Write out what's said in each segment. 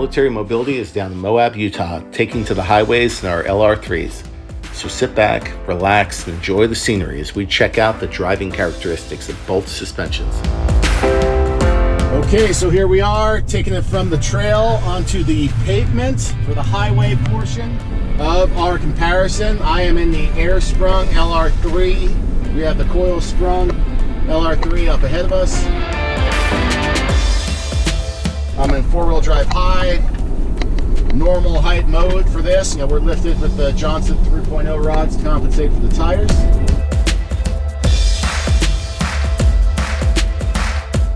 military mobility is down in Moab, Utah, taking to the highways in our LR3s. So sit back, relax, and enjoy the scenery as we check out the driving characteristics of both suspensions. Okay, so here we are, taking it from the trail onto the pavement for the highway portion of our comparison. I am in the air-sprung LR3. We have the coil-sprung LR3 up ahead of us. I'm in four-wheel drive high, normal height mode for this. You know, we're lifted with the Johnson 3.0 rods to compensate for the tires.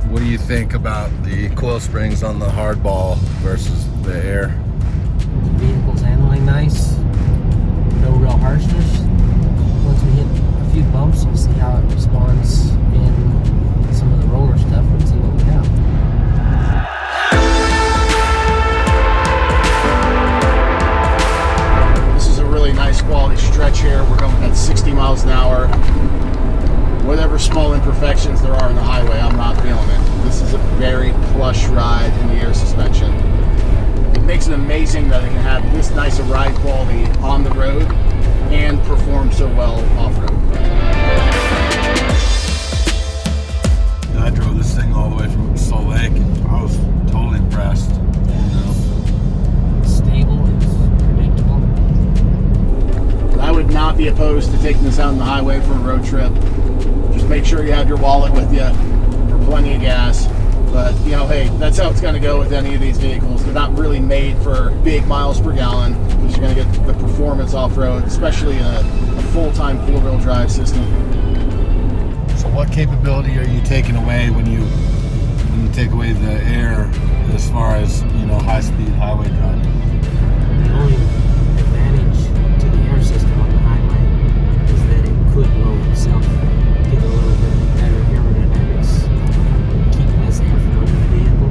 What do you think about the coil springs on the hardball versus the air? The vehicle's handling nice, no real harshness. Once we hit a few bumps, we'll see how it responds in some of the roller stuff and see what we have. This is a really nice quality stretch here. We're going at 60 miles an hour. Whatever small imperfections there are in the highway, I'm not feeling it. This is a very plush ride in the air suspension. It makes it amazing that it can have this nice a ride quality on the road and perform so well off-road. I drove this thing all the way from Salt Lake and I was totally impressed. It's stable, it's predictable. I would not be opposed to taking this out on the highway for a road trip. Just make sure you have your wallet with you for plenty of gas. But, you know, hey, that's how it's going to go with any of these vehicles. They're not really made for big miles per gallon because you're going to get the performance off-road, especially in a full-time four-wheel drive system. So what capability are you taking away when you take away the air as far as, you know, high-speed highway driving? The only advantage to the air system on the highway is that it could roll itself, get a little bit better aerodynamics, keep less air flow in the vehicle,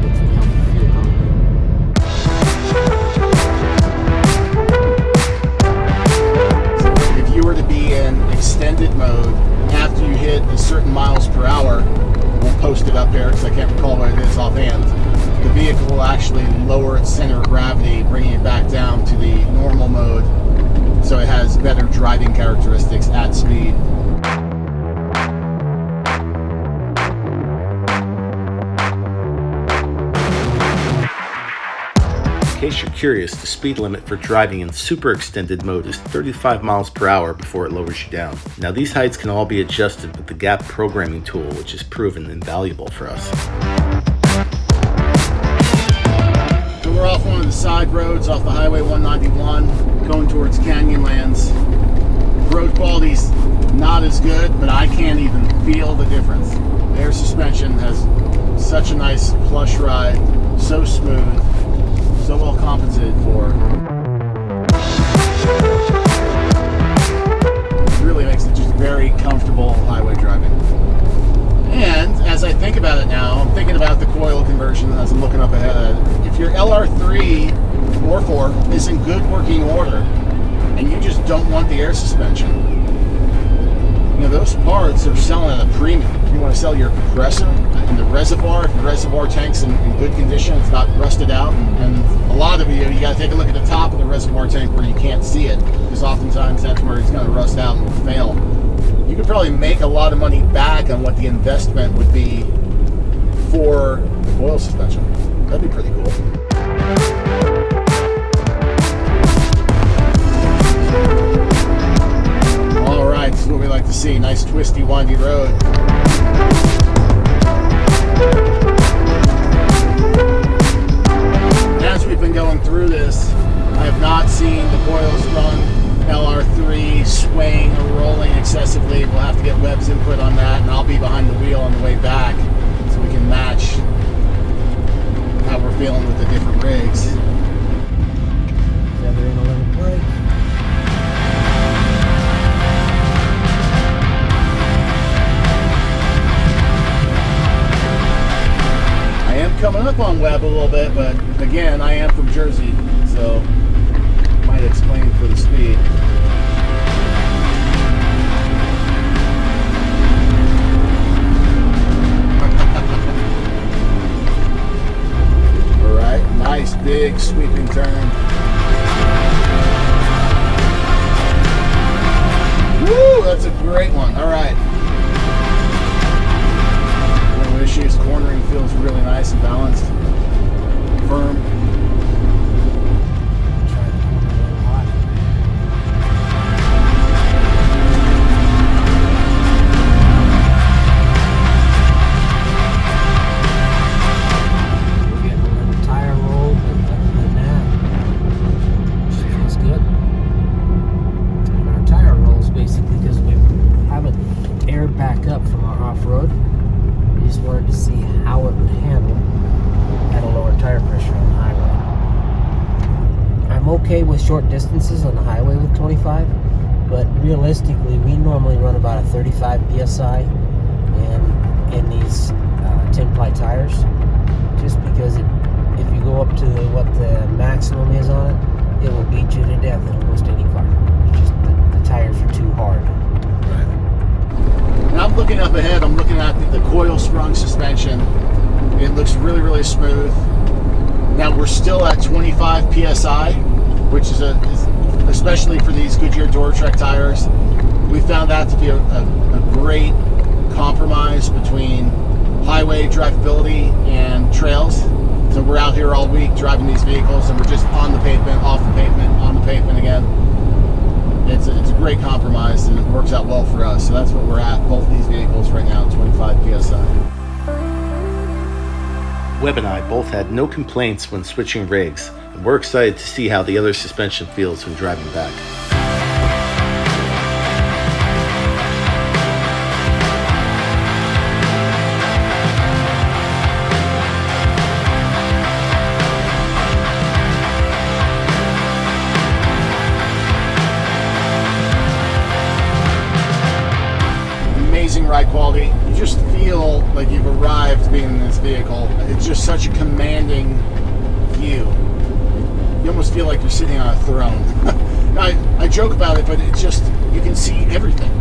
which would help the fuel economy. So if you were to be in extended mode, after you hit a certain miles per hour, we'll post it up there because I can't recall what it is offhand, the vehicle will actually lower its center of gravity, bringing it back down to the normal mode, so it has better driving characteristics at speed. In case you're curious, the speed limit for driving in super extended mode is 35 miles per hour before it lowers you down. Now these heights can all be adjusted with the gap programming tool, which has proven invaluable for us. So we're off one of the side roads off the Highway 191, going towards Canyonlands. Road quality's not as good, but I can't even feel the difference. The air suspension has such a nice plush ride, so smooth, so well compensated for. It really makes it just very comfortable highway driving. And as I think about it now, I'm thinking about the coil conversion as I'm looking up ahead. If your LR3 or 4 is in good working order and you just don't want the air suspension, you know, those parts are selling at a premium. If you want to sell your compressor and the reservoir, if the reservoir tank's in good condition, it's not rusted out, and a lot of you got to take a look at the top of the reservoir tank where you can't see it, because oftentimes that's where it's going to rust out and will fail. You could probably make a lot of money back on what the investment would be for the coil suspension. That'd be pretty cool. All right, this is what we like to see. Nice twisty, windy road. As we've been going through this, I have not seen the coil-sprung LR3 swaying or rolling excessively. We'll have to get Webb's input on that, and I'll be behind the wheel on the way back so we can match how we're feeling with the different rigs. Feather in a little brake. I am coming up on Webb a little bit, but again, I am from Jersey, so might explain for the speed. All right, nice big big sweeping turn. Woo, that's a great one. All right. No issues. Cornering feels really nice and balanced. Firm. With short distances on the highway with 25, but realistically we normally run about a 35 psi in these 10-ply tires, just because if you go up to what the maximum is on it, it will beat you to death in almost any car. It's just the tires are too hard. Right. And I'm looking up ahead, I'm looking at the coil sprung suspension. It looks really, really smooth. Now we're still at 25 psi, which is especially for these Goodyear Duratrack tires, we found that to be a great compromise between highway drivability and trails. So we're out here all week driving these vehicles, and we're just on the pavement, off the pavement, on the pavement again. It's a great compromise, and it works out well for us. So that's what we're at, both these vehicles right now, 25 psi. Webb and I both had no complaints when switching rigs, and we're excited to see how the other suspension feels when driving back. Amazing ride quality. You just feel like you've arrived being in this vehicle. It's just such a commanding view. You almost feel like you're sitting on a throne. I joke about it, but it's just, you can see everything.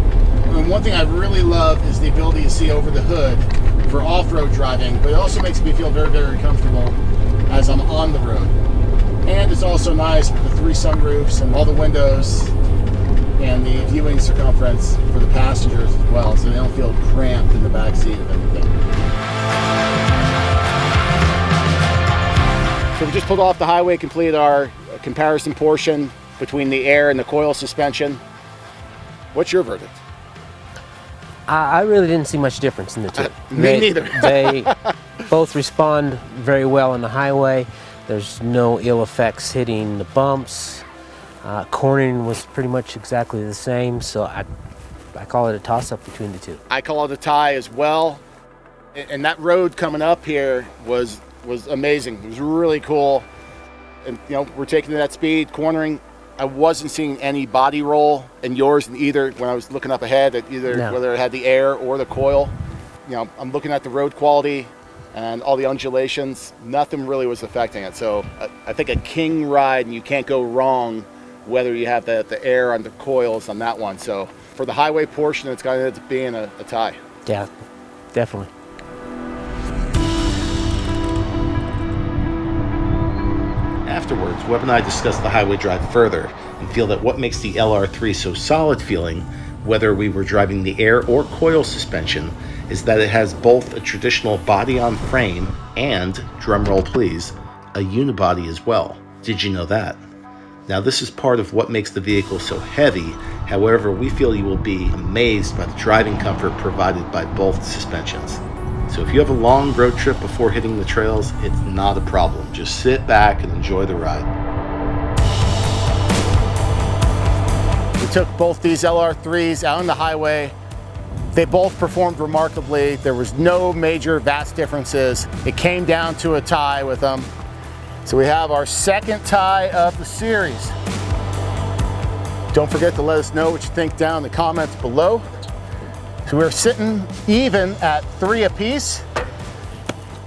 And one thing I really love is the ability to see over the hood for off-road driving, but it also makes me feel very, very comfortable as I'm on the road. And it's also nice with the 3 sunroofs and all the windows and the viewing circumference for the passengers as well, so they don't feel cramped in the back seat of anything. So we just pulled off the highway, completed our comparison portion between the air and the coil suspension. What's your verdict? I really didn't see much difference in the two. Me neither. They both respond very well on the highway. There's no ill effects hitting the bumps. Cornering was pretty much exactly the same, so I call it a toss-up between the two. I call it a tie as well. And that road coming up here was amazing. It was really cool. And you know, we're taking that speed, cornering. I wasn't seeing any body roll in yours either when I was looking up ahead at either whether it had the air or the coil. You know, I'm looking at the road quality and all the undulations. Nothing really was affecting it. So I think a king ride, and you can't go wrong whether you have the air on the coils on that one. So for the highway portion, it's got to end up being a tie. Yeah, definitely. Afterwards, Webb and I discussed the highway drive further and feel that what makes the LR3 so solid feeling, whether we were driving the air or coil suspension, is that it has both a traditional body-on-frame and, drumroll please, a unibody as well. Did you know that? Now this is part of what makes the vehicle so heavy. However, we feel you will be amazed by the driving comfort provided by both suspensions. So if you have a long road trip before hitting the trails, it's not a problem. Just sit back and enjoy the ride. We took both these LR3s out on the highway. They both performed remarkably. There was no major vast differences. It came down to a tie with them. So we have our second tie of the series. Don't forget to let us know what you think down in the comments below. So we're sitting even at 3 apiece.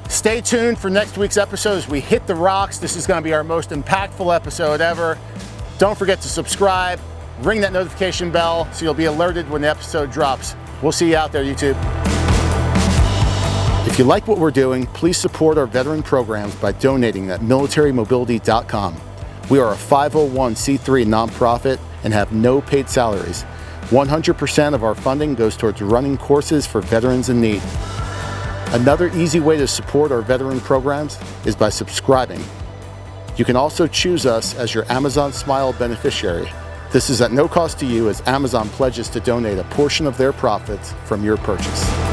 Stay tuned for next week's episode as we hit the rocks. This is going to be our most impactful episode ever. Don't forget to subscribe, ring that notification bell so you'll be alerted when the episode drops. We'll see you out there, YouTube. If If you like what we're doing, please support our veteran programs by donating at militarymobility.com. We are a 501c3 nonprofit and have no paid salaries. 100% of our funding goes towards running courses for veterans in need. Another easy way to support our veteran programs is by subscribing. You can also choose us as your Amazon Smile beneficiary. This is at no cost to you, as Amazon pledges to donate a portion of their profits from your purchase.